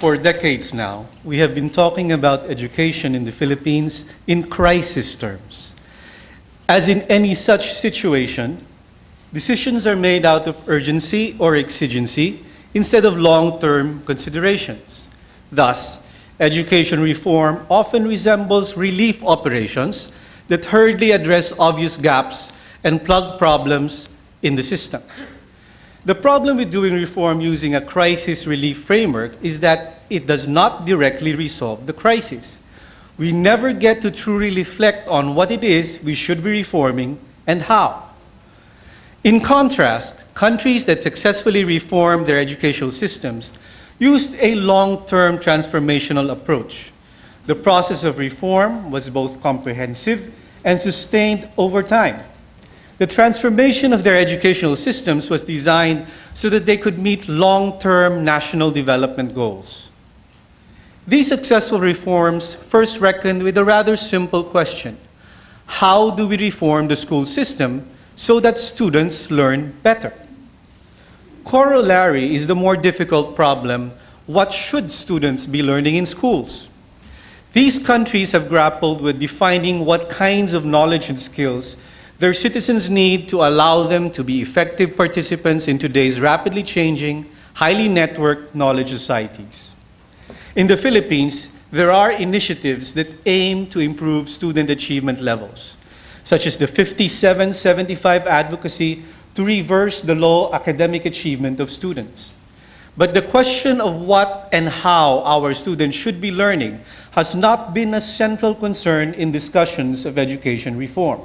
For decades now, we have been talking about education in the Philippines in crisis terms. As in any such situation, decisions are made out of urgency or exigency instead of long-term considerations. Thus, education reform often resembles relief operations that hurriedly address obvious gaps and plug problems in the system. The problem with doing reform using a crisis relief framework is that it does not directly resolve the crisis. We never get to truly reflect on what it is we should be reforming and how. In contrast, countries that successfully reformed their educational systems used a long-term transformational approach. The process of reform was both comprehensive and sustained over time. The transformation of their educational systems was designed so that they could meet long-term national development goals. These successful reforms first reckoned with a rather simple question: how do we reform the school system so that students learn better? Corollary is the more difficult problem: what should students be learning in schools? These countries have grappled with defining what kinds of knowledge and skills their citizens need to allow them to be effective participants in today's rapidly changing, highly networked knowledge societies. In the Philippines, there are initiatives that aim to improve student achievement levels, such as the 57-75 advocacy to reverse the low academic achievement of students. But the question of what and how our students should be learning has not been a central concern in discussions of education reform.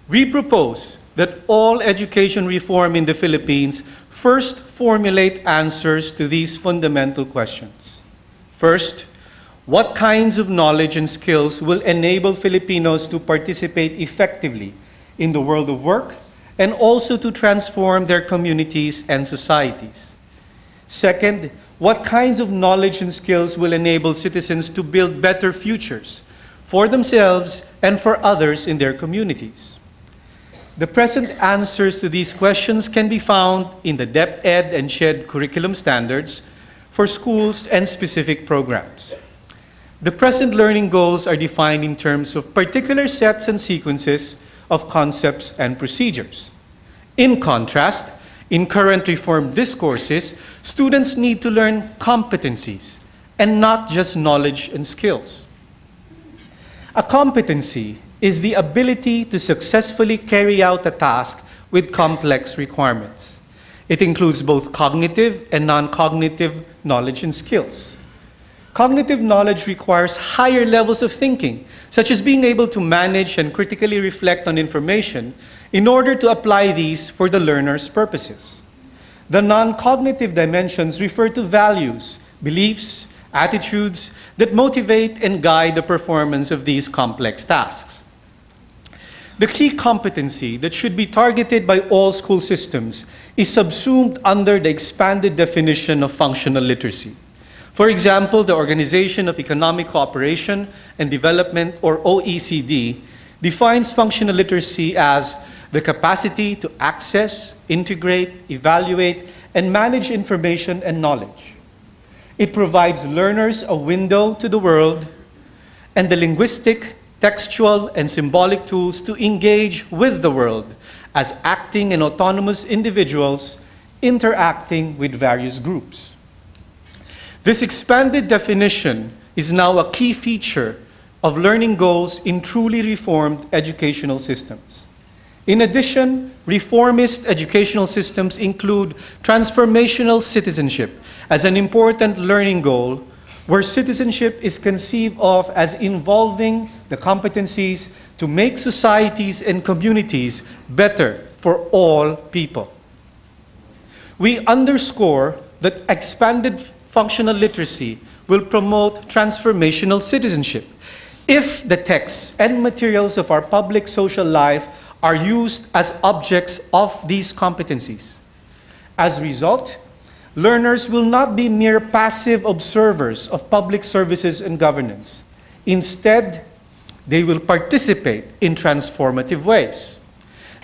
We propose that all education reform in the Philippines first formulate answers to these fundamental questions. First, what kinds of knowledge and skills will enable Filipinos to participate effectively in the world of work and also to transform their communities and societies? Second, what kinds of knowledge and skills will enable citizens to build better futures for themselves and for others in their communities? The present answers to these questions can be found in the DepEd and SHED curriculum standards for schools and specific programs. The present learning goals are defined in terms of particular sets and sequences of concepts and procedures. In contrast, in current reform discourses, students need to learn competencies and not just knowledge and skills. A competency is the ability to successfully carry out a task with complex requirements. It includes both cognitive and non-cognitive knowledge and skills. Cognitive knowledge requires higher levels of thinking, such as being able to manage and critically reflect on information in order to apply these for the learner's purposes. The non-cognitive dimensions refer to values, beliefs, attitudes that motivate and guide the performance of these complex tasks. The key competency that should be targeted by all school systems is subsumed under the expanded definition of functional literacy. For example, the Organization of Economic Cooperation and Development, or OECD, defines functional literacy as the capacity to access, integrate, evaluate, and manage information and knowledge. It provides learners a window to the world and the linguistic, textual, and symbolic tools to engage with the world as acting and autonomous individuals interacting with various groups. This expanded definition is now a key feature of learning goals in truly reformed educational systems. In addition, reformist educational systems include transformational citizenship as an important learning goal, where citizenship is conceived of as involving the competencies to make societies and communities better for all people. We underscore that expanded functional literacy will promote transformational citizenship if the texts and materials of our public social life are used as objects of these competencies. As a result, learners will not be mere passive observers of public services and governance. Instead, they will participate in transformative ways.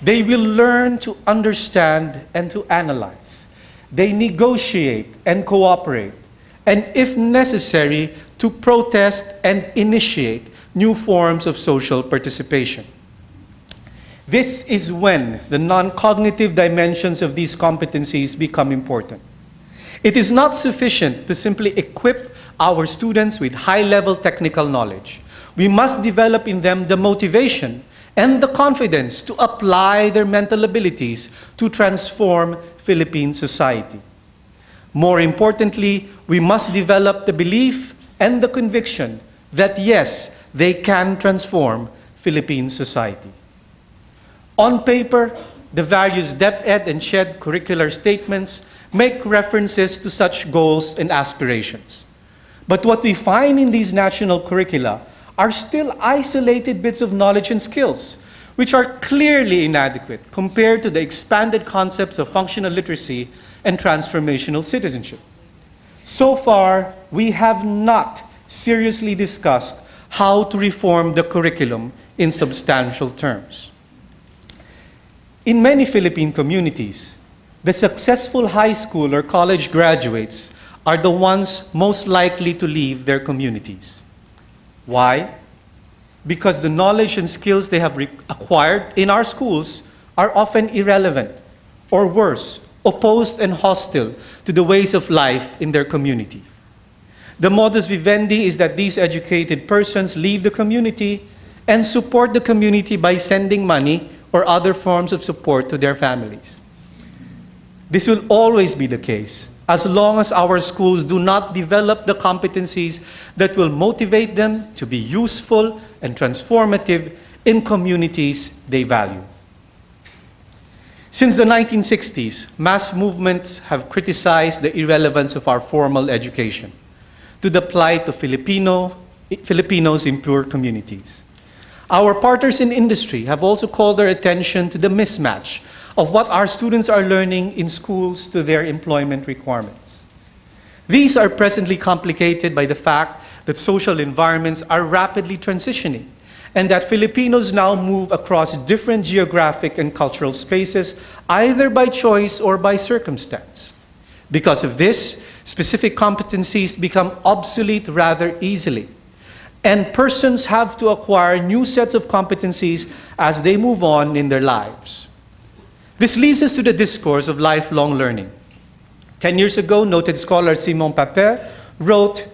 They will learn to understand and to analyze. They negotiate and cooperate. and if necessary, to protest and initiate new forms of social participation. This is when the non-cognitive dimensions of these competencies become important. It is not sufficient to simply equip our students with high-level technical knowledge. We must develop in them the motivation and the confidence to apply their mental abilities to transform Philippine society. More importantly, we must develop the belief and the conviction that yes, they can transform Philippine society. On paper, the various DepEd and SHED curricular statements make references to such goals and aspirations. But what we find in these national curricula are still isolated bits of knowledge and skills, which are clearly inadequate compared to the expanded concepts of functional literacy and transformational citizenship. So far, we have not seriously discussed how to reform the curriculum in substantial terms. In many Philippine communities, the successful high school or college graduates are the ones most likely to leave their communities. Why? Because the knowledge and skills they have acquired in our schools are often irrelevant, or worse, opposed and hostile to the ways of life in their community. The modus vivendi is that these educated persons leave the community and support the community by sending money or other forms of support to their families. This will always be the case as long as our schools do not develop the competencies that will motivate them to be useful and transformative in communities they value. Since the 1960s, mass movements have criticized the irrelevance of our formal education to the plight of Filipinos in poor communities. Our partners in industry have also called their attention to the mismatch of what our students are learning in schools to their employment requirements. These are presently complicated by the fact that social environments are rapidly transitioning and that Filipinos now move across different geographic and cultural spaces either by choice or by circumstance. Because of this, specific competencies become obsolete rather easily, and persons have to acquire new sets of competencies as they move on in their lives. This leads us to the discourse of lifelong learning. 10 years ago, noted scholar Simon Papin wrote,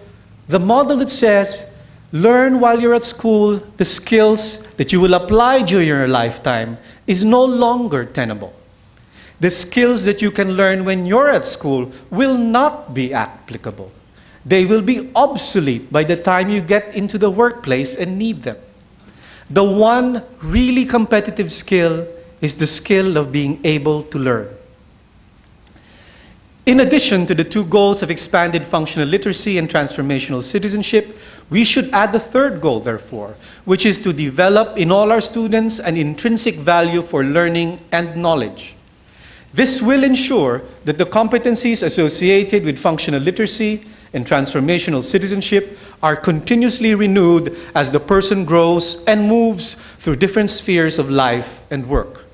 "The model that says, learn while you're at school the skills that you will apply during your lifetime is no longer tenable. The skills that you can learn when you're at school will not be applicable. They will be obsolete by the time you get into the workplace and need them. The one really competitive skill is the skill of being able to learn." In addition to the two goals of expanded functional literacy and transformational citizenship, we should add the third goal, therefore, which is to develop in all our students an intrinsic value for learning and knowledge. This will ensure that the competencies associated with functional literacy and transformational citizenship are continuously renewed as the person grows and moves through different spheres of life and work.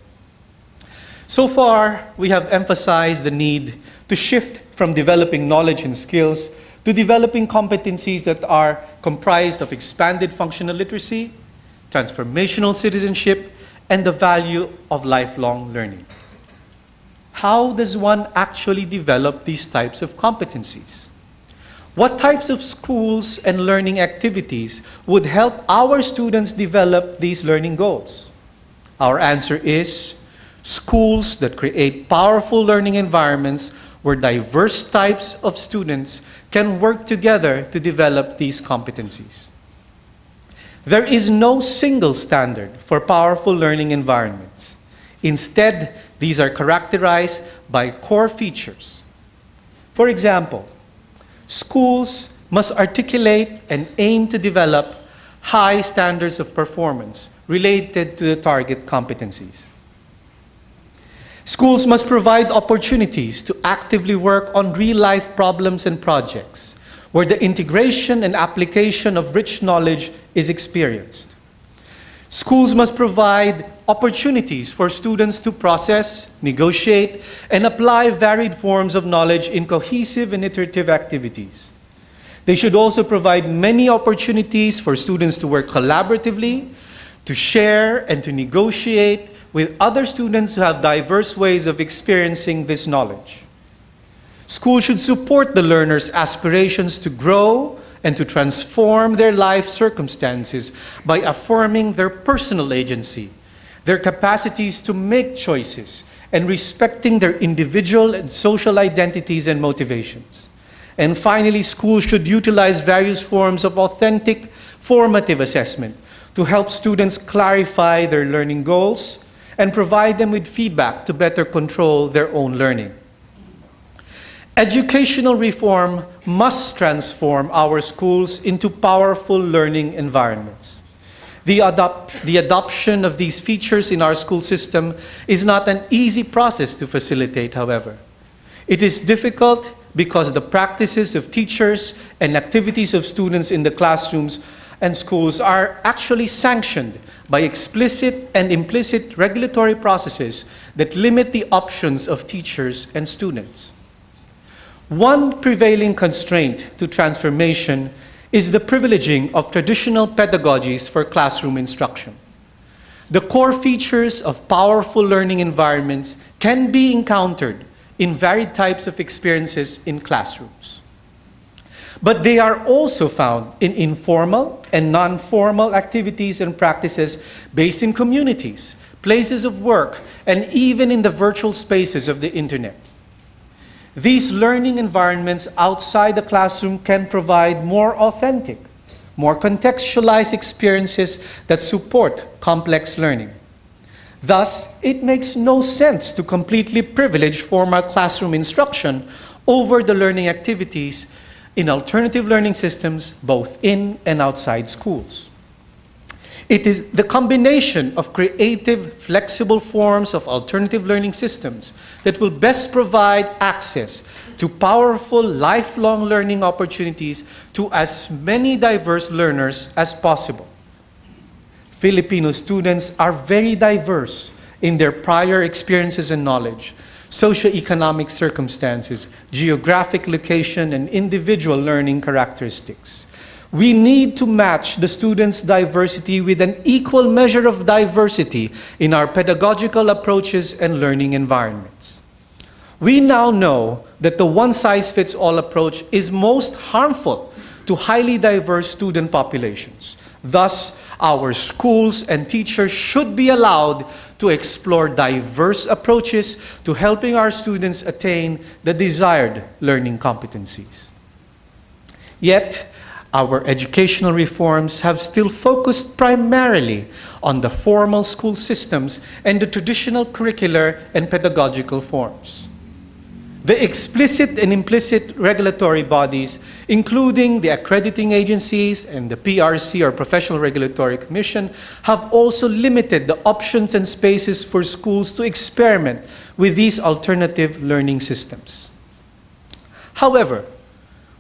So far, we have emphasized the need to shift from developing knowledge and skills to developing competencies that are comprised of expanded functional literacy, transformational citizenship, and the value of lifelong learning. How does one actually develop these types of competencies? What types of schools and learning activities would help our students develop these learning goals? Our answer is schools that create powerful learning environments where diverse types of students can work together to develop these competencies. There is no single standard for powerful learning environments. Instead, these are characterized by core features. For example, schools must articulate and aim to develop high standards of performance related to the target competencies. Schools must provide opportunities to actively work on real-life problems and projects where the integration and application of rich knowledge is experienced. Schools must provide opportunities for students to process, negotiate, and apply varied forms of knowledge in cohesive and iterative activities. They should also provide many opportunities for students to work collaboratively, to share and to negotiate with other students who have diverse ways of experiencing this knowledge. Schools should support the learners' aspirations to grow and to transform their life circumstances by affirming their personal agency, their capacities to make choices, and respecting their individual and social identities and motivations. And finally, schools should utilize various forms of authentic formative assessment to help students clarify their learning goals and provide them with feedback to better control their own learning. Educational reform must transform our schools into powerful learning environments. The adoption of these features in our school system is not an easy process to facilitate, however. It is difficult because the practices of teachers and activities of students in the classrooms and schools are actually sanctioned by explicit and implicit regulatory processes that limit the options of teachers and students. One prevailing constraint to transformation is the privileging of traditional pedagogies for classroom instruction. The core features of powerful learning environments can be encountered in varied types of experiences in classrooms. But they are also found in informal and non-formal activities and practices based in communities, places of work, and even in the virtual spaces of the internet. These learning environments outside the classroom can provide more authentic, more contextualized experiences that support complex learning. Thus, it makes no sense to completely privilege formal classroom instruction over the learning activities in alternative learning systems both in and outside schools. It is the combination of creative, flexible forms of alternative learning systems that will best provide access to powerful lifelong learning opportunities to as many diverse learners as possible. Filipino students are very diverse in their prior experiences and knowledge, socioeconomic circumstances, geographic location, and individual learning characteristics. We need to match the students' diversity with an equal measure of diversity in our pedagogical approaches and learning environments. We now know that the one-size-fits-all approach is most harmful to highly diverse student populations. Thus, our schools and teachers should be allowed to explore diverse approaches to helping our students attain the desired learning competencies. Yet, our educational reforms have still focused primarily on the formal school systems and the traditional curricular and pedagogical forms. The explicit and implicit regulatory bodies, including the accrediting agencies and the PRC or Professional Regulatory Commission, have also limited the options and spaces for schools to experiment with these alternative learning systems. However,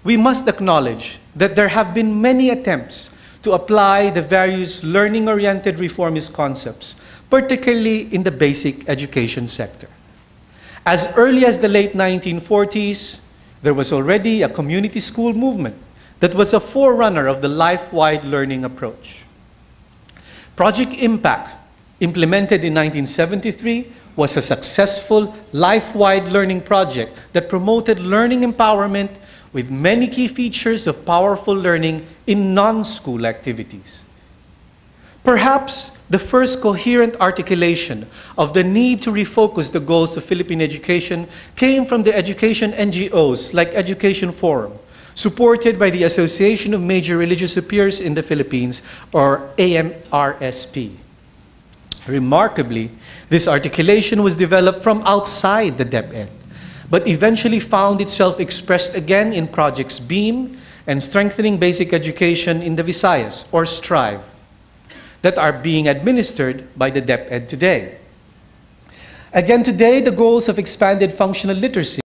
we must acknowledge that there have been many attempts to apply the various learning-oriented reformist concepts, particularly in the basic education sector. As early as the late 1940s, there was already a community school movement that was a forerunner of the life-wide learning approach. Project Impact, implemented in 1973, was a successful life-wide learning project that promoted learning empowerment with many key features of powerful learning in non-school activities. Perhaps the first coherent articulation of the need to refocus the goals of Philippine education came from the education NGOs like Education Forum, supported by the Association of Major Religious Superiors in the Philippines, or AMRSP. Remarkably, this articulation was developed from outside the DepEd, but eventually found itself expressed again in projects BEAM and Strengthening Basic Education in the Visayas, or STRIVE, that are being administered by the DepEd today. Again today, the goals of expanded functional literacy